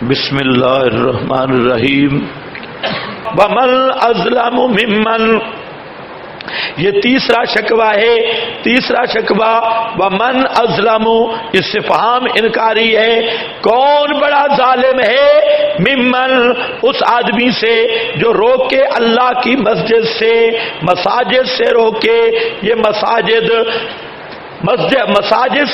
بسم اللہ الرحمن الرحیم ومن اظلم ممن، یہ تیسرا شکوہ ہے. تیسرا شکوہ ومن اظلم، استفہام انکاری ہے. کون بڑا ظالم ہے؟ ممن، اس آدمی سے جو روکے اللہ کی مسجد سے، مساجد سے روکے. یہ مساجد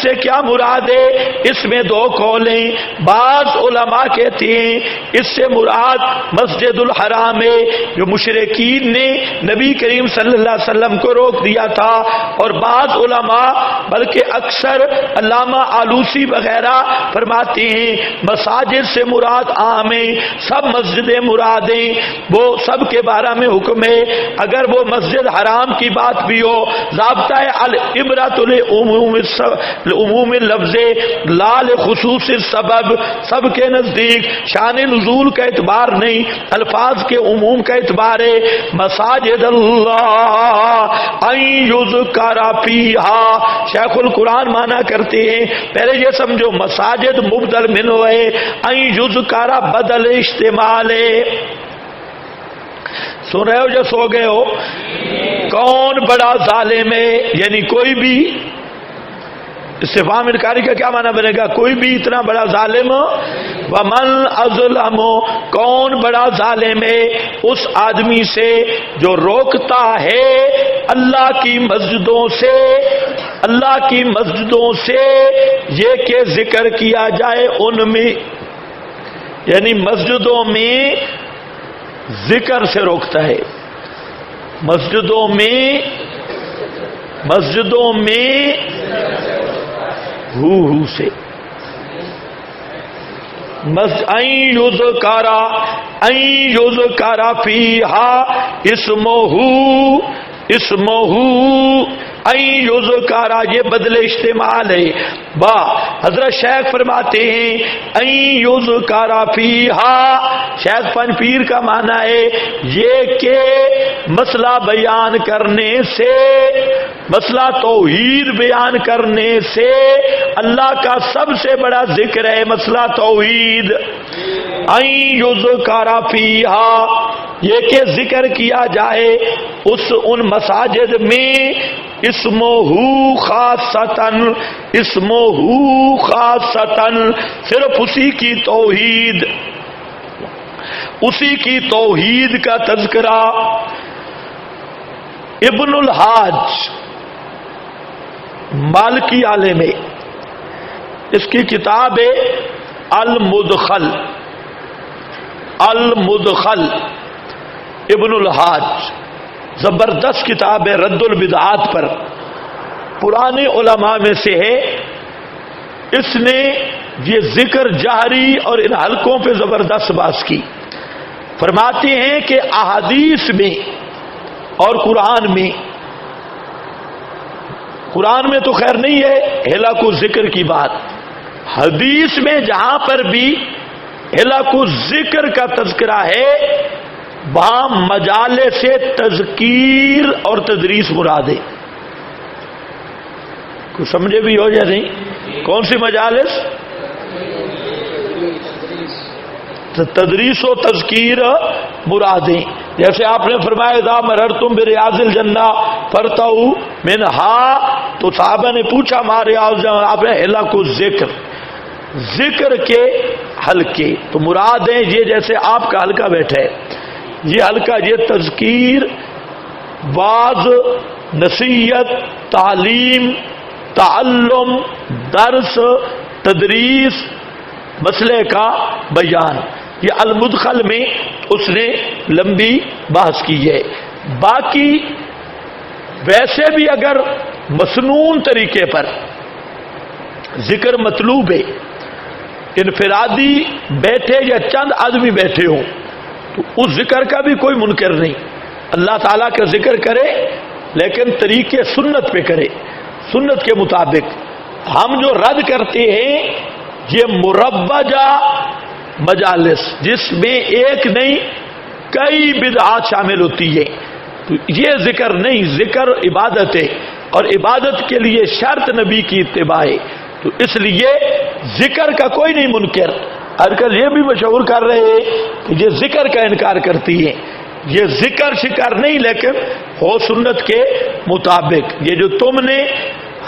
سے کیا مراد ہے؟ اس میں دو قولیں. بعض علماء کہتے ہیں اس سے مراد مسجد الحرام ہے جو مشرکین نے نبی کریم صلی اللہ علیہ وسلم کو روک دیا تھا. اور بعض علماء بلکہ اکثر علامہ آلوسی وغیرہ فرماتے ہیں مساجد سے مراد عام ہے، سب مسجدیں مراد ہیں، وہ سب کے بارے میں حکم ہے. اگر وہ مسجد حرام کی بات بھی ہو، ضابطہ العبرۃ عموم لفظ لال خصوص سبب، سب کے نزدیک شان نزول کا اعتبار نہیں، الفاظ کے عموم کا اعتبار ہے. مساجد اللہ ان یذکر فیہا، شیخ القرآن مانا کرتے ہیں پہلے یہ سمجھو مساجد مبدل من ہے، ان یذکر بدل استعمال ہے. سن رہے ہو جو سو گئے ہو؟ کون بڑا ظالم ہے، یعنی کوئی بھی. استفہام انکاری کا کیا معنی بنے گا؟ کوئی بھی اتنا بڑا ظالم. ومن اظلم، کون بڑا ظالم ہے اس آدمی سے جو روکتا ہے اللہ کی مسجدوں سے، اللہ کی مسجدوں سے یہ کہ ذکر کیا جائے ان میں، یعنی مسجدوں میں ذکر سے روکتا ہے. مسجدوں میں ہو سے این یذکر فیہا اسمہ این یذکر، یہ بدل استعمال ہے. با حضرت شیخ فرماتے ہیں این یذکر فیہا، شیخ پن پیر کا معنی ہے یہ کہ مسئلہ بیان کرنے سے، مسئلہ توحید بیان کرنے سے اللہ کا سب سے بڑا ذکر ہے مسئلہ توحید. این یذکر فیہا، یہ کہ ذکر کیا جائے ان مساجد میں اسمہ خاصتاً، اسمہ خاصتاً، صرف اسی کی توحید، اسی کی توحید کا تذکرہ. ابن الحاج مالکی عالم ہے، اس کی کتاب ہے المدخل. المدخل ابن الحاج زبردست کتاب ہے رد البدعات پر، پرانے علماء میں سے ہے. اس نے یہ ذکر جہری اور ان حلقوں پہ زبردست بات کی. فرماتے ہیں کہ احادیث میں اور قرآن میں تو خیر نہیں ہے ہلاک و ذکر کی بات، حدیث میں جہاں پر بھی ہلاک و ذکر کا تذکرہ ہے وہاں مجالس سے تذکیر اور تدریس مراد ہے. کچھ سمجھے بھی ہو یا نہیں؟ کون سی مجالس؟ تدریس و تذکیر مرادیں. جیسے آپ نے فرمایا اذا مررتم بریاض الجنہ فرتعوا منہا، تو صحابہ نے پوچھا ما ریاض الجنہ، آپ نے ہلاک الذکر، ذکر کے حلقے تو مراد ہیں یہ جیسے آپ کا حلقہ بیٹھا ہے، یہ حلقہ یہ تذکیر، واعظ، نصیحت، تعلیم، تعلم، درس، تدریس، مسئلے کا بیان. یہ المدخل میں اس نے لمبی بحث کی ہے. باقی ویسے بھی اگر مسنون طریقے پر ذکر مطلوب ہے، انفرادی بیٹھے یا چند آدمی بیٹھے ہوں تو اس ذکر کا بھی کوئی منکر نہیں. اللہ تعالیٰ کا ذکر کرے لیکن طریقے سنت پہ کرے، سنت کے مطابق. ہم جو رد کرتے ہیں یہ مربجہ مجالس جس میں ایک نہیں کئی بدعات شامل ہوتی ہے، تو یہ ذکر نہیں. ذکر عبادت ہے اور عبادت کے لیے شرط نبی کی اتباع ہے. تو اس لیے ذکر کا کوئی نہیں منکر، آج کل یہ بھی مشہور کر رہے کہ یہ ذکر کا انکار کرتی ہیں. یہ ذکر شکر نہیں، لیکن ہو سنت کے مطابق. یہ جو تم نے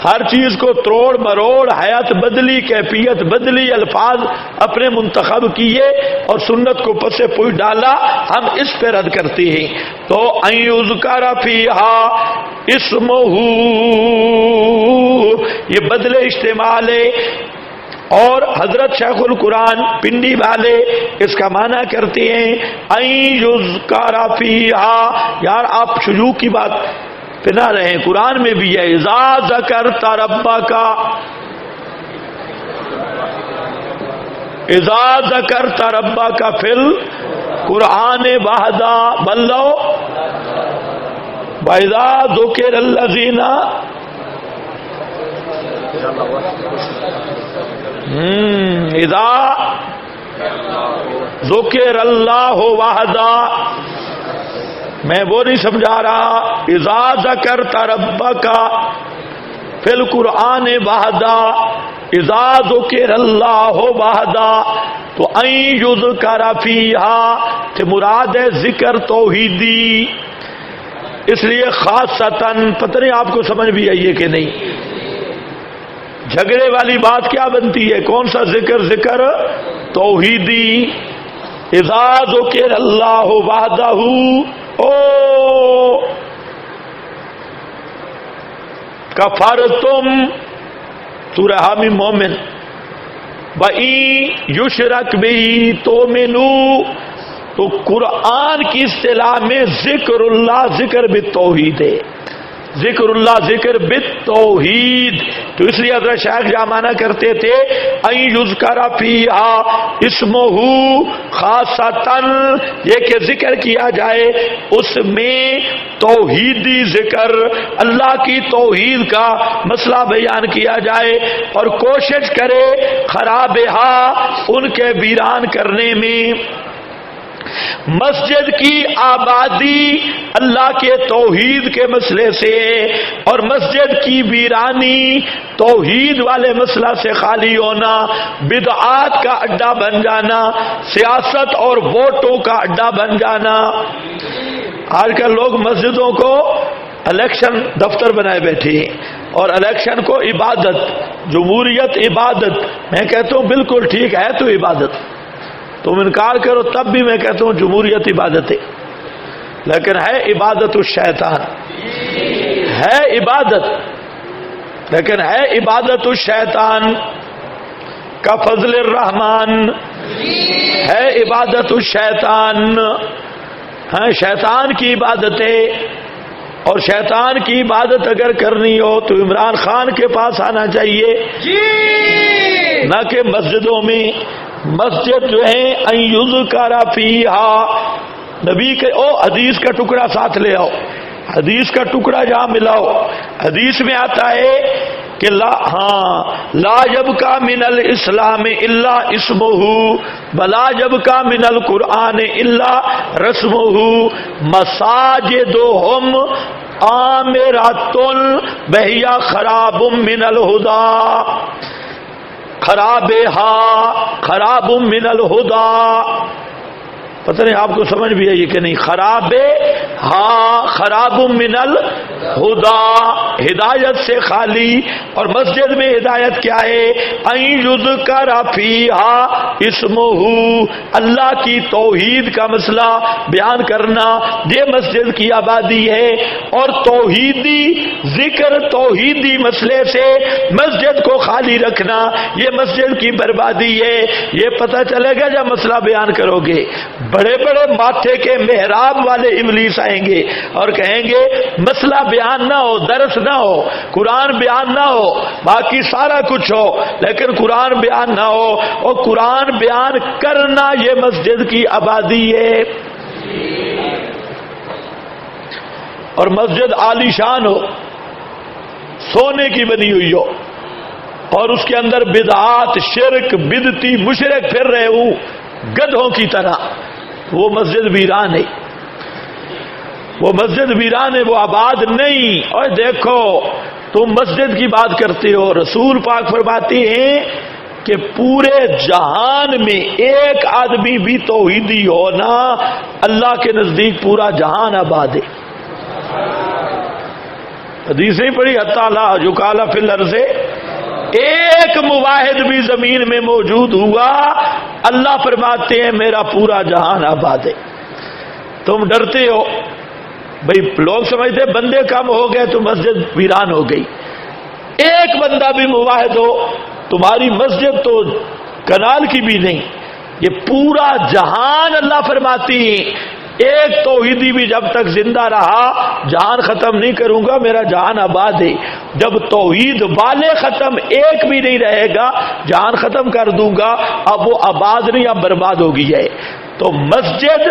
ہر چیز کو توڑ مروڑ، حیات بدلی، کیفیت بدلی، الفاظ اپنے منتخب کیے اور سنت کو پس پوچھ ڈالا، ہم اس پہ رد کرتے ہیں. تو ان یذکر فیہا اسمہ، یہ بدل استعمال ہے. اور حضرت شیخ القرآن پنڈی والے اس کا معنی کرتے ہیں ان یذکر فیہا. یار آپ شجوع کی بات پہ نہ رہیں، قرآن میں بھی ہے اذا ذکرت ربک، اذا ذکرت ربک فی القرآن وحدہ بلو واذا ذکر الذین اذا ذکر اللہ وحدہ. میں وہ نہیں سمجھا رہا. اذا ذکرت ربک فی القرآن وحدہ اذا ذکر اللہ وحدہ. تو ان یذکر فیہا کہ مراد ہے ذکر توحیدی، اس لیے خاصتاً. پتہ نہیں آپ کو سمجھ بھی آئیے کہ نہیں. جھگڑے والی بات کیا بنتی ہے؟ کون سا ذکر؟ ذکر توحیدی. اذا ذکر اللہ وحدہ. او کفرتم، سورہ حامیم مومن. وَإِن یشرک بِہِ تُؤْمِنُوا. تو قرآن کی اصطلاح میں ذکر اللہ ذکر بالتوحید ہے. ذکر اللہ ذکر بالتوحید. تو اس لیے حضرت شیخ جہاں معنی کرتے تھے ان یذکر فیہا اسمہ خاصتاً، یہ کہ ذکر کیا جائے اس میں توحیدی ذکر، اللہ کی توحید کا مسئلہ بیان کیا جائے اور کوشش کرے خرابہا، ان کے ویران کرنے میں. مسجد کی آبادی اللہ کے توحید کے مسئلے سے اور مسجد کی ویرانی توحید والے مسئلہ سے خالی ہونا، بدعات کا اڈا بن جانا، سیاست اور ووٹوں کا اڈا بن جانا. آج کل لوگ مسجدوں کو الیکشن دفتر بنائے بیٹھے ہیں اور الیکشن کو عبادت، جمہوریت عبادت. میں کہتا ہوں بالکل ٹھیک ہے تو عبادت. تم انکار کرو تب بھی میں کہتا ہوں جمہوریت عبادت ہے، لیکن ہے عبادت الشیطان. ہے عبادت، لیکن ہے عبادت الشیطان کا فضل الرحمن. ہے عبادت الشیطان، ہے شیطان کی عبادت ہے. اور شیطان کی عبادت اگر کرنی ہو تو عمران خان کے پاس آنا چاہیے، نہ کہ مسجدوں میں. مسجد جو ہے ان یذکر فیہا، نبی کے حدیث کا ٹکڑا ساتھ لے آؤ، حدیث کا ٹکڑا جہاں ملاؤ. حدیث میں آتا ہے کہ لا یبقى من الاسلام الا اسمہ ولا یبقى من القرآن الا رسمہ مساجدہم عامرۃ وہی خراب من الہدی. خراب من الہدی. پتہ نہیں آپ کو سمجھ بھی آئی کہ نہیں. خراب من الہدی، ہدایت سے خالی. اور مسجد میں ہدایت کیا ہے؟ ان یذکر فیہا اسمہ، اللہ کی توحید کا مسئلہ بیان کرنا، یہ مسجد کی آبادی ہے. اور توحیدی ذکر، توحیدی مسئلے سے مسجد کو خالی رکھنا، یہ مسجد کی بربادی ہے. یہ پتہ چلے گا جب مسئلہ بیان کرو گے. بڑے بڑے ماتھے کے محراب والے ابلیس آئیں گے اور کہیں گے مسئلہ بیان نہ ہو، درس نہ ہو، قرآن بیان نہ ہو، باقی سارا کچھ ہو لیکن قرآن بیان نہ ہو. اور قرآن بیان کرنا یہ مسجد کی آبادی ہے. اور مسجد عالی شان ہو، سونے کی بنی ہوئی ہو اور اس کے اندر بدعات، شرک، بدعتی مشرک پھر رہے ہوں گدھوں کی طرح، وہ مسجد ویران ہے. وہ مسجد ویران ہے، وہ آباد نہیں. اور دیکھو تم مسجد کی بات کرتے ہو، رسول پاک فرماتے ہیں کہ پورے جہان میں ایک آدمی بھی توحیدی ہونا اللہ کے نزدیک پورا جہان آباد ہے. حدیث نہیں پڑھی حتی لا یقال فی الارض، ایک موحد بھی زمین میں موجود ہوا اللہ فرماتے ہیں میرا پورا جہان آباد ہے. تم ڈرتے ہو بھئی، لوگ سمجھتے بندے کم ہو گئے تو مسجد ویران ہو گئی. ایک بندہ بھی موحد ہو تمہاری مسجد تو کنال کی بھی نہیں. یہ پورا جہان اللہ فرماتی ایک توحیدی بھی جب تک زندہ رہا جہان ختم نہیں کروں گا، میرا جہان آباد ہے. جب توحید والے ختم ایک بھی نہیں رہے گا جہان ختم کر دوں گا. اب وہ آباد نہیں، اب برباد ہو گئی ہے. تو مسجد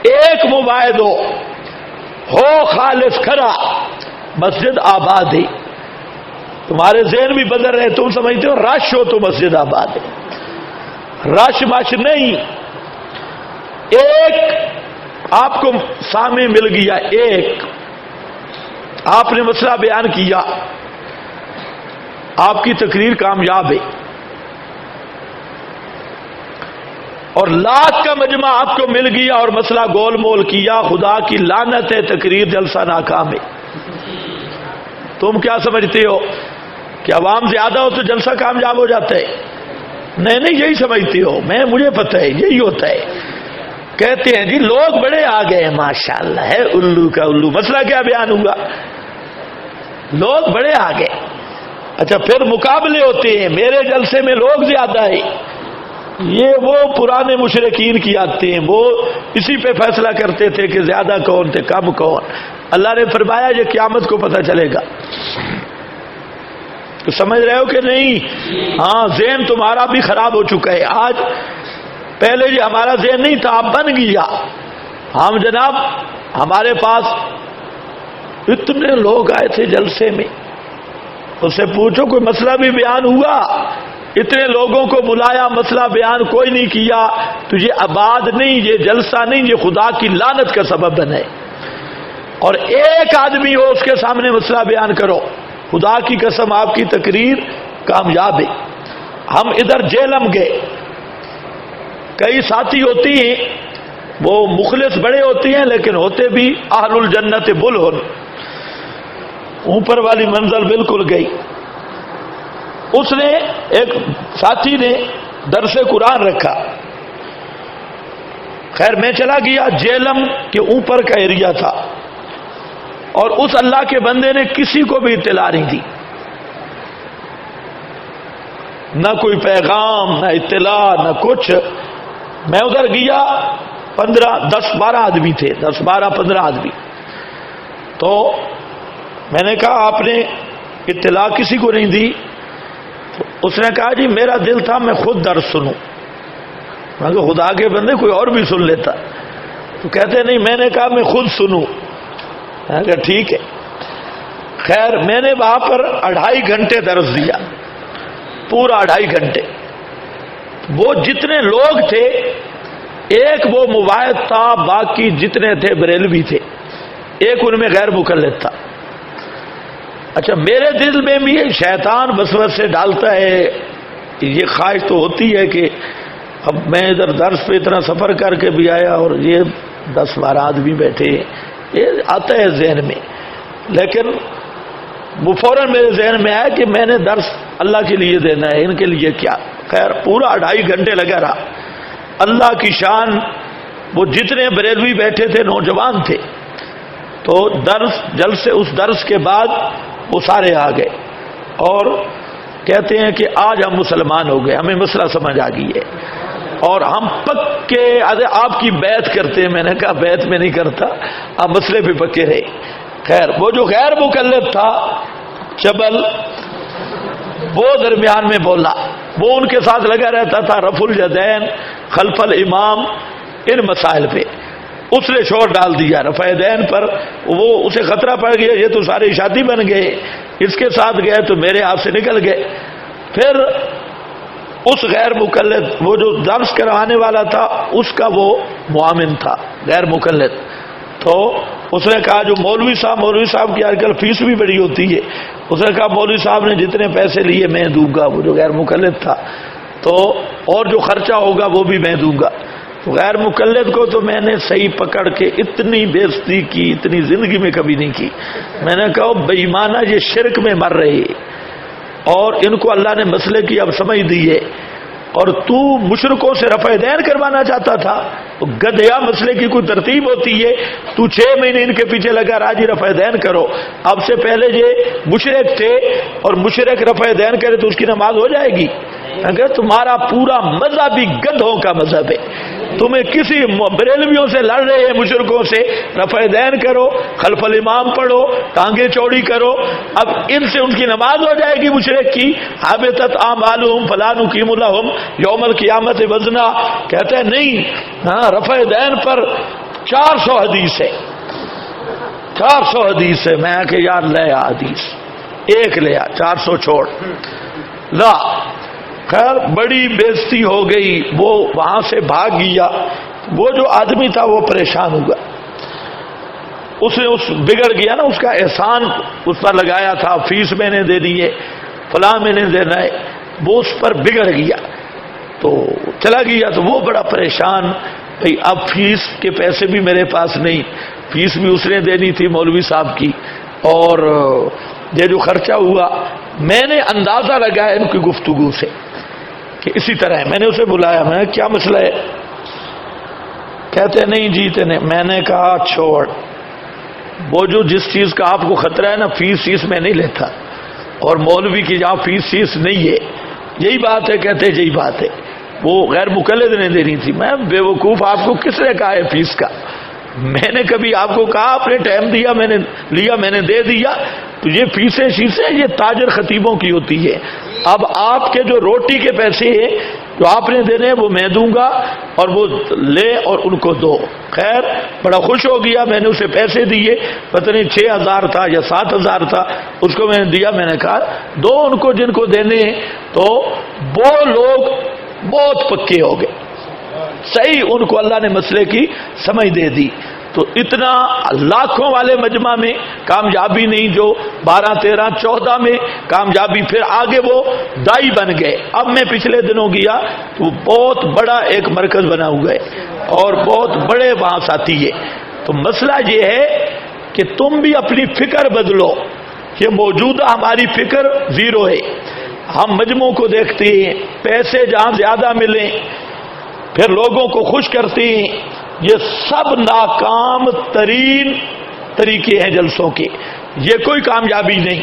ایک موحد ہو خالص کھرا، مسجد آباد ہے. تمہارے ذہن بھی بدل رہے، تم سمجھتے ہو رش ہو تو مسجد آباد ہے. رش مش نہیں. ایک آپ کو سامنے مل گیا، ایک آپ نے مسئلہ بیان کیا، آپ کی تقریر کامیاب ہے. اور لاکھ کا مجمع آپ کو مل گیا اور مسئلہ گول مول کیا، خدا کی لعنت ہے، تقریر جلسہ ناکام ہے. تم کیا سمجھتے ہو کہ عوام زیادہ ہو تو جلسہ کامیاب ہو جاتا ہے؟ نہیں، یہی سمجھتے ہو. مجھے پتہ ہے یہی ہوتا ہے. کہتے ہیں جی لوگ بڑے آ گئے، ماشاءاللہ ہے الو کا الو. مسئلہ کیا بیان ہوا؟ لوگ بڑے آ گئے. اچھا پھر مقابلے ہوتے ہیں، میرے جلسے میں لوگ زیادہ ہیں. یہ وہ پرانے مشرکین کی آتے ہیں، وہ اسی پہ فیصلہ کرتے تھے کہ زیادہ کون تھے کم کون. اللہ نے فرمایا یہ قیامت کو پتہ چلے گا. تو سمجھ رہے ہو کہ نہیں؟ ہاں، ذہن تمہارا بھی خراب ہو چکا ہے. آج پہلے یہ ہمارا ذہن نہیں تھا، اب بن گیا. ہم جناب ہمارے پاس اتنے لوگ آئے تھے جلسے میں، اس سے پوچھو کوئی مسئلہ بھی بیان ہوا؟ اتنے لوگوں کو بلایا، مسئلہ بیان کوئی نہیں کیا. تو یہ آباد نہیں، یہ جلسہ نہیں، یہ خدا کی لعنت کا سبب بنے. اور ایک آدمی ہو اس کے سامنے مسئلہ بیان کرو، خدا کی قسم آپ کی تقریر کامیاب ہے. ہم ادھر جیلم گئے، کئی ساتھی ہوتی ہیں وہ مخلص بڑے ہوتی ہیں لیکن ہوتے بھی اہل الجنت بلہن، اوپر والی منزل بالکل گئی. اس نے ایک ساتھی نے درس قرآن رکھا. خیر میں چلا گیا، جیلم کے اوپر کا ایریا تھا، اور اس اللہ کے بندے نے کسی کو بھی اطلاع نہیں دی، نہ کوئی پیغام، نہ اطلاع، نہ کچھ. میں ادھر گیا، 10-12 آدمی تھے، 10-12-15 آدمی. تو میں نے کہا آپ نے اطلاع کسی کو نہیں دی؟ تو اس نے کہا جی میرا دل تھا میں خود درس سنوں. میں کہا خدا کے بندے کوئی اور بھی سن لیتا. تو کہتے نہیں، میں نے کہا میں خود سنوں. میں کہا ٹھیک ہے. خیر میں نے وہاں پر 2.5 گھنٹے درس دیا، پورا 2.5 گھنٹے. وہ جتنے لوگ تھے، ایک وہ موحد تھا، باقی جتنے تھے بریلوی تھے، ایک ان میں غیر مقلد تھا. اچھا میرے دل میں بھی شیطان وسوسے ڈالتا ہے، یہ خواہش تو ہوتی ہے کہ اب میں ادھر درس پہ اتنا سفر کر کے بھی آیا اور یہ 10-12 آدمی بیٹھے، یہ آتا ہے ذہن میں. لیکن وہ فوراً میرے ذہن میں آیا کہ میں نے درس اللہ کے لیے دینا ہے، ان کے لیے کیا. خیر پورا 2.5 گھنٹے لگا رہا. اللہ کی شان، وہ جتنے بریلوی بیٹھے تھے نوجوان تھے. تو اس درس کے بعد وہ سارے آ گئے اور کہتے ہیں کہ آج ہم مسلمان ہو گئے، ہمیں مسئلہ سمجھ آ گئی ہے اور ہم پکے آپ کی بیعت کرتے ہیں. میں نے کہا بیعت میں نہیں کرتا، آپ مسئلے پہ پکے رہے. خیر وہ جو غیر مقلد تھا چبل، وہ درمیان میں بولا. وہ ان کے ساتھ لگا رہتا تھا رفع الیدین خلف الامام ان مسائل پہ. اس نے شور ڈال دیا رفع یدین پر. وہ اسے خطرہ پڑ گیا، یہ تو سارے شادی بن گئے، اس کے ساتھ گئے تو میرے ہاتھ سے نکل گئے. پھر اس غیر مقلد، وہ جو درس کروانے والا تھا، اس کا وہ معاون تھا غیر مقلد. تو اس نے کہا جو مولوی صاحب کی آج کل فیس بھی بڑی ہوتی ہے، اس نے کہا مولوی صاحب نے جتنے پیسے لیے میں دوں گا. وہ جو غیر مقلد تھا تو اور جو خرچہ ہوگا وہ بھی میں دوں گا. تو غیر مقلد کو تو میں نے صحیح پکڑ کے اتنی بےزتی کی اتنی زندگی میں کبھی نہیں کی. میں نے کہا بے ایمانہ یہ شرک میں مر رہے اور ان کو اللہ نے مسئلے کی اب سمجھ دی ہے, اور تو مشرکوں سے رفع دین کروانا چاہتا تھا. گدھیا مسئلے کی کوئی ترتیب ہوتی ہے؟ تو 6 مہینے ان کے پیچھے لگا راجی رفع دین کرو. اب سے پہلے یہ مشرک تھے اور مشرک رفع دین کرے تو اس کی نماز ہو جائے گی؟ اگر تمہارا پورا مذہب ہی گدھوں کا مذہب ہے, تمہیں کسی بریلویوں سے لڑ رہے ہیں مشرکوں سے, رفع دین کرو, خلف الامام پڑھو, ٹانگیں چوڑی کرو. اب ان سے ان کی نماز ہو جائے گی مشرک کی. حبطت اعمالہم فلا نقیم لہم یوم القیامت وزنا. کہتے ہیں نہیں, ہاں رفع دین پر 400 حدیث ہے, 400 حدیث ہے. میں کہ یار لے حدیث ایک لیا, 400 چھوڑ لا. خیر بڑی بےزتی ہو گئی, وہ وہاں سے بھاگ گیا. وہ جو آدمی تھا وہ پریشان ہوا, اس نے بگڑ گیا نا, اس کا احسان اس پر لگایا تھا, فیس میں نے دینی ہے, فلاں میں نے دینا ہے, وہ اس پر بگڑ گیا تو چلا گیا. تو وہ بڑا پریشان, بھئی اب فیس کے پیسے بھی میرے پاس نہیں, فیس بھی اس نے دینی تھی مولوی صاحب کی, اور یہ جو خرچہ ہوا میں نے اندازہ لگایا ان کی گفتگو سے کہ اسی طرح ہے. میں نے اسے بلایا, میں نے کیا مسئلہ ہے؟ کہتے نہیں جیتے نہیں. میں نے کہا چھوڑ, وہ جو جس چیز کا آپ کو خطرہ ہے نا, فیس میں نہیں لیتا, اور مولوی کی جہاں فیس نہیں ہے, یہی بات ہے. کہتے یہی بات ہے, وہ غیر مقلد نے دینی تھی. میں بے وقوف, آپ کو کس نے کہا ہے فیس کا؟ میں نے کبھی آپ کو کہا آپ نے ٹائم دیا, میں نے لیا, میں نے دے دیا. تو یہ فیسیں شیسیں یہ تاجر خطیبوں کی ہوتی ہے. اب آپ کے جو روٹی کے پیسے ہیں جو آپ نے دینے ہیں وہ میں دوں گا, اور وہ لے اور ان کو دو. خیر بڑا خوش ہو گیا, میں نے اسے پیسے دیے, پتہ نہیں 6,000 تھا یا 7,000 تھا, اس کو میں نے دیا. میں نے کہا دو ان کو جن کو دینے ہیں. تو وہ لوگ بہت پکے ہو گئے, صحیح ان کو اللہ نے مسئلے کی سمجھ دے دی. تو اتنا لاکھوں والے مجمع میں کامیابی نہیں, جو 12 13 14 میں کامیابی, پھر آگے وہ دائی بن گئے. اب میں پچھلے دنوں گیا تو بہت بڑا ایک مرکز بنا ہوا ہے اور بہت بڑے وہاں ساتھی ہے. تو مسئلہ یہ ہے کہ تم بھی اپنی فکر بدلو. یہ موجودہ ہماری فکر زیرو ہے, ہم مجموعوں کو دیکھتے ہیں, پیسے جہاں زیادہ ملیں پھر لوگوں کو خوش کرتے ہیں. یہ سب ناکام ترین طریقے ہیں جلسوں کے, یہ کوئی کامیابی نہیں.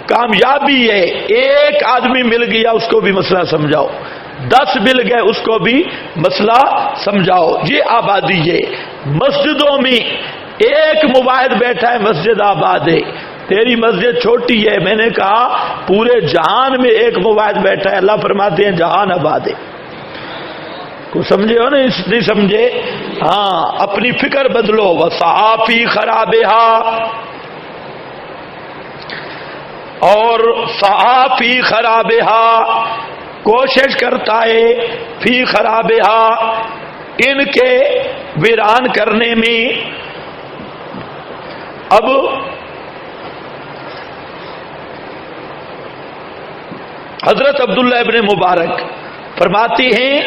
کامیابی ہے ایک آدمی مل گیا اس کو بھی مسئلہ سمجھاؤ, 10 مل گئے اس کو بھی مسئلہ سمجھاؤ. یہ آبادی ہے. مسجدوں میں ایک مباحث بیٹھا ہے, مسجد آباد ہے. تیری مسجد چھوٹی ہے, میں نے کہا پورے جہان میں ایک مباحث بیٹھا ہے, اللہ فرماتے ہیں جہان آباد ہے. کو سمجھے ہو نہیں سمجھے؟ ہاں اپنی فکر بدلو. وصحافی خرابہا, اور صحافی خرابہا کوشش کرتا ہے, فی خرابہا ان کے ویران کرنے میں. اب حضرت عبداللہ ابن مبارک فرماتی ہیں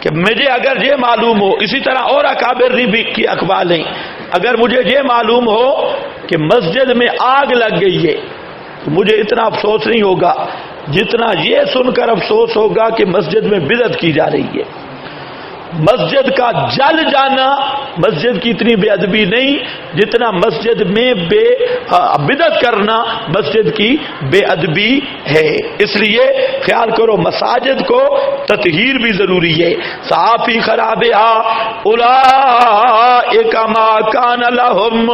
کہ مجھے اگر یہ معلوم ہو, اسی طرح اور اکابر بھی کی اقوال ہیں, اگر مجھے یہ معلوم ہو کہ مسجد میں آگ لگ گئی ہے تو مجھے اتنا افسوس نہیں ہوگا جتنا یہ سن کر افسوس ہوگا کہ مسجد میں بدعت کی جا رہی ہے. مسجد کا جل جانا مسجد کی اتنی بے ادبی نہیں جتنا مسجد میں بدعت کرنا مسجد کی بے ادبی ہے. اس لیے خیال کرو مساجد کو تطہیر بھی ضروری ہے. صحافی خرابہا اولئک ما کان لہم,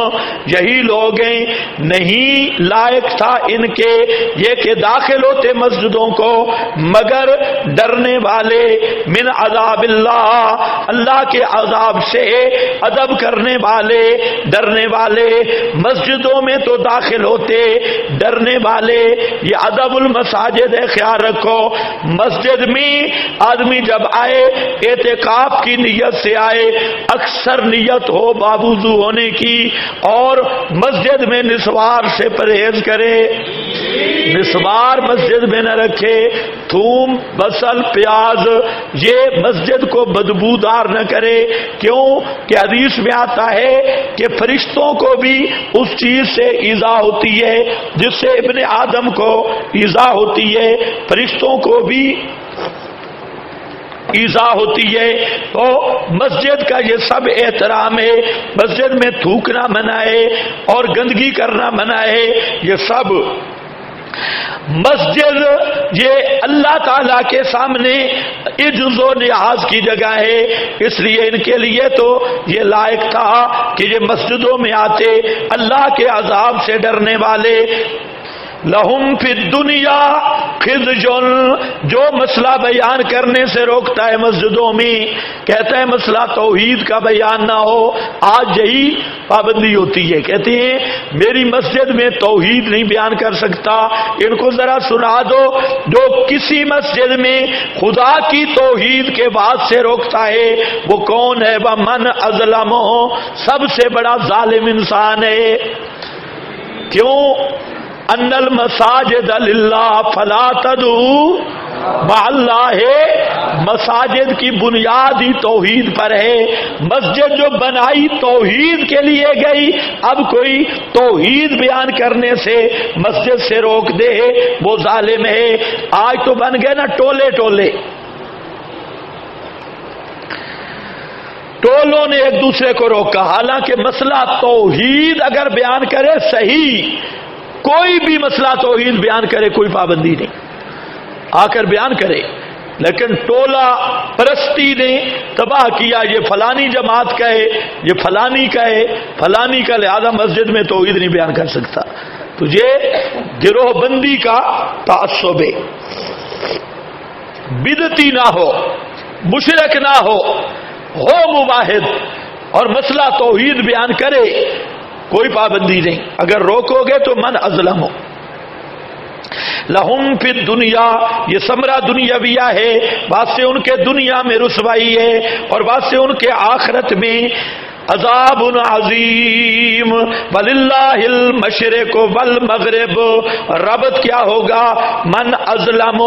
یہی لوگ ہیں نہیں لائق تھا ان کے یہ کہ داخل ہوتے مسجدوں کو مگر ڈرنے والے من عذاب اللہ, اللہ کے عذاب سے ادب کرنے والے, ڈرنے والے. مسجدوں میں تو داخل ہوتے ڈرنے والے, یہ ادب المساجد ہے. خیال رکھو مسجد میں آدمی جب آئے اعتکاف کی نیت سے آئے, اکثر نیت ہو باوضو ہونے کی, اور مسجد میں نسوار سے پرہیز کرے. مسمار مسجد میں نہ رکھے، تھوم، بصل، پیاز یہ مسجد کو بدبودار نہ کرے۔ کیوں کہ حدیث میں آتا ہے کہ فرشتوں کو بھی اس چیز سے ایذا ہوتی ہے جس سے ابن آدم کو ایذا ہوتی ہے، فرشتوں کو بھی ایذا ہوتی ہے۔ تو مسجد کا یہ سب احترام ہے، مسجد میں تھوکنا منع ہے اور گندگی کرنا منع ہے، یہ سب مسجد یہ اللہ تعالیٰ کے سامنے عجز و نیاز کی جگہ ہے، اس لیے ان کے لیے تو یہ لائق تھا کہ یہ مسجدوں میں آتے اللہ کے عذاب سے ڈرنے والے۔ لہم فی الدنیا خزی، جو مسئلہ بیان کرنے سے روکتا ہے مسجدوں میں، کہتا ہے مسئلہ توحید کا بیان نہ ہو، آج یہی پابندی ہوتی ہے، کہتے ہیں میری مسجد میں توحید نہیں بیان کر سکتا، ان کو ذرا سنا دو۔ جو کسی مسجد میں خدا کی توحید کے بعد سے روکتا ہے وہ کون ہے؟ وَمَنْ أَظْلَمُ، سب سے بڑا ظالم انسان ہے۔ کیوں؟ ان المساجد للہ فلا تدعوا مع اللہ، مساجد کی بنیاد ہی توحید پر ہے، مسجد جو بنائی توحید کے لیے گئی، اب کوئی توحید بیان کرنے سے مسجد سے روک دے وہ ظالم ہے۔ آج تو بن گئے نا ٹولے ٹولے، ٹولوں نے ایک دوسرے کو روکا، حالانکہ مسئلہ توحید اگر بیان کرے صحیح، کوئی بھی مسئلہ توحید بیان کرے کوئی پابندی نہیں، آ کر بیان کرے، لیکن ٹولہ پرستی نے تباہ کیا، یہ فلانی جماعت کا ہے، یہ فلانی کا ہے، فلانی کا، لہذا مسجد میں توحید نہیں بیان کر سکتا۔ تو یہ گروہ بندی کا تعصب ہے۔ بدعتی نہ ہو، مشرک نہ ہو موحد اور مسئلہ توحید بیان کرے، کوئی پابندی نہیں، اگر روکو گے تو من اظلم۔ لہم فی الدنیا، یہ ثمرہ دنیاویہ ہے، بعد سے ان کے دنیا میں رسوائی ہے اور بعد سے ان کے آخرت میں عذاب عظیم۔ وللہ المشرق والمغرب، ربط کیا ہوگا؟ من اظلم،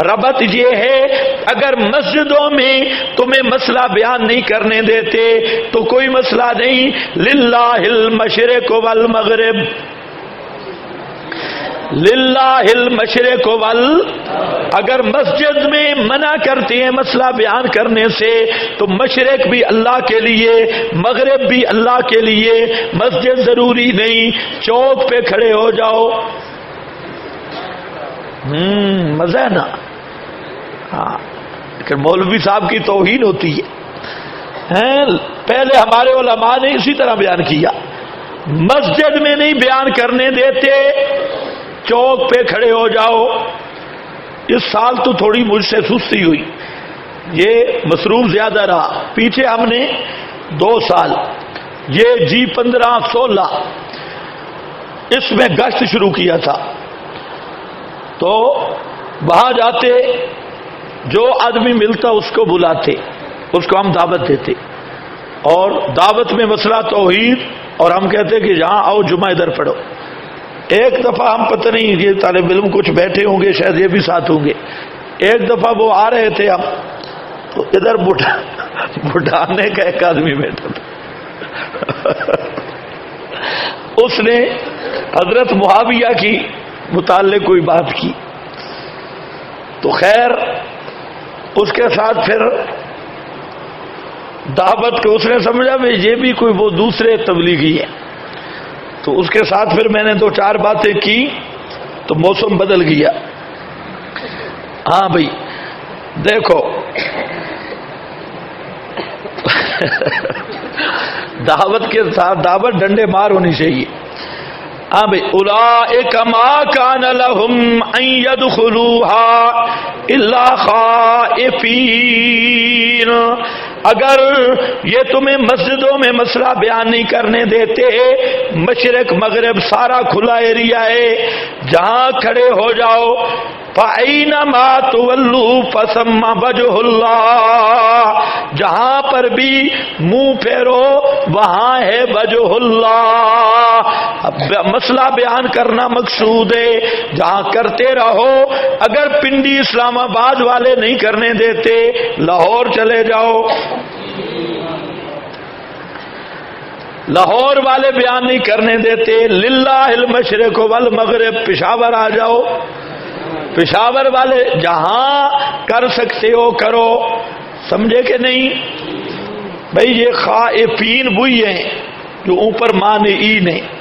ربط یہ ہے اگر مسجدوں میں تمہیں مسئلہ بیان نہیں کرنے دیتے تو کوئی مسئلہ نہیں، للہ المشرق والمغرب، للہ المشرق اگر مسجد میں منع کرتے ہیں مسئلہ بیان کرنے سے تو مشرق بھی اللہ کے لیے، مغرب بھی اللہ کے لیے، مسجد ضروری نہیں، چوک پہ کھڑے ہو جاؤ، مزہ ہے نا؟ ہاں، لیکن مولوی صاحب کی توہین ہوتی ہے۔ پہلے ہمارے علماء نے اسی طرح بیان کیا، مسجد میں نہیں بیان کرنے دیتے، چوک پہ کھڑے ہو جاؤ۔ اس سال تو تھوڑی مجھ سے سستی ہوئی، یہ مصروف زیادہ رہا، پیچھے ہم نے 2 سال یہ G15 16 اس میں گشت شروع کیا تھا، تو وہاں جاتے جو آدمی ملتا اس کو بلاتے، اس کو ہم دعوت دیتے، اور دعوت میں مسئلہ توحید، اور ہم کہتے کہ یہاں آؤ جمعہ ادھر پڑھو۔ ایک دفعہ ہم پتہ نہیں یہ طالب علم کچھ بیٹھے ہوں گے، شاید یہ بھی ساتھ ہوں گے، ایک دفعہ وہ آ رہے تھے ہم تو ادھر بٹھانے کا ایک آدمی بیٹھا تھا، اس نے حضرت معاویہ کی متعلق کوئی بات کی، تو خیر اس کے ساتھ پھر دعوت کو اس نے سمجھا کہ یہ بھی کوئی وہ دوسرے تبلیغی ہے، تو اس کے ساتھ پھر میں نے 2-4 باتیں کی تو موسم بدل گیا۔ ہاں بھائی دیکھو دعوت کے ساتھ دعوت ڈنڈے مار ہونی چاہیے۔ ہاں بھائی، اولئک ما کان لہم ان یدخلوها الا خائفین، اگر یہ تمہیں مسجدوں میں مسئلہ بیان نہیں کرنے دیتے، مشرق مغرب سارا کھلا ایریا ہے، جہاں کھڑے ہو جاؤ، فَأَيْنَمَا تُوَلُّوا فَثَمَّ وَجْهُ اللَّهِ، جہاں پر بھی منہ پھیرو وہاں ہے وجہ اللہ۔ اب مسئلہ بیان کرنا مقصود ہے، جہاں کرتے رہو۔ اگر پنڈی اسلام آباد والے نہیں کرنے دیتے لاہور چلے جاؤ، لاہور والے بیان نہیں کرنے دیتے، للہ المشرق والمغرب پشاور آ جاؤ، پشاور والے جہاں کر سکتے ہو کرو، سمجھے کہ نہیں؟ بھئی یہ خائفین وہی ہیں جو اوپر مانے ہی نہیں۔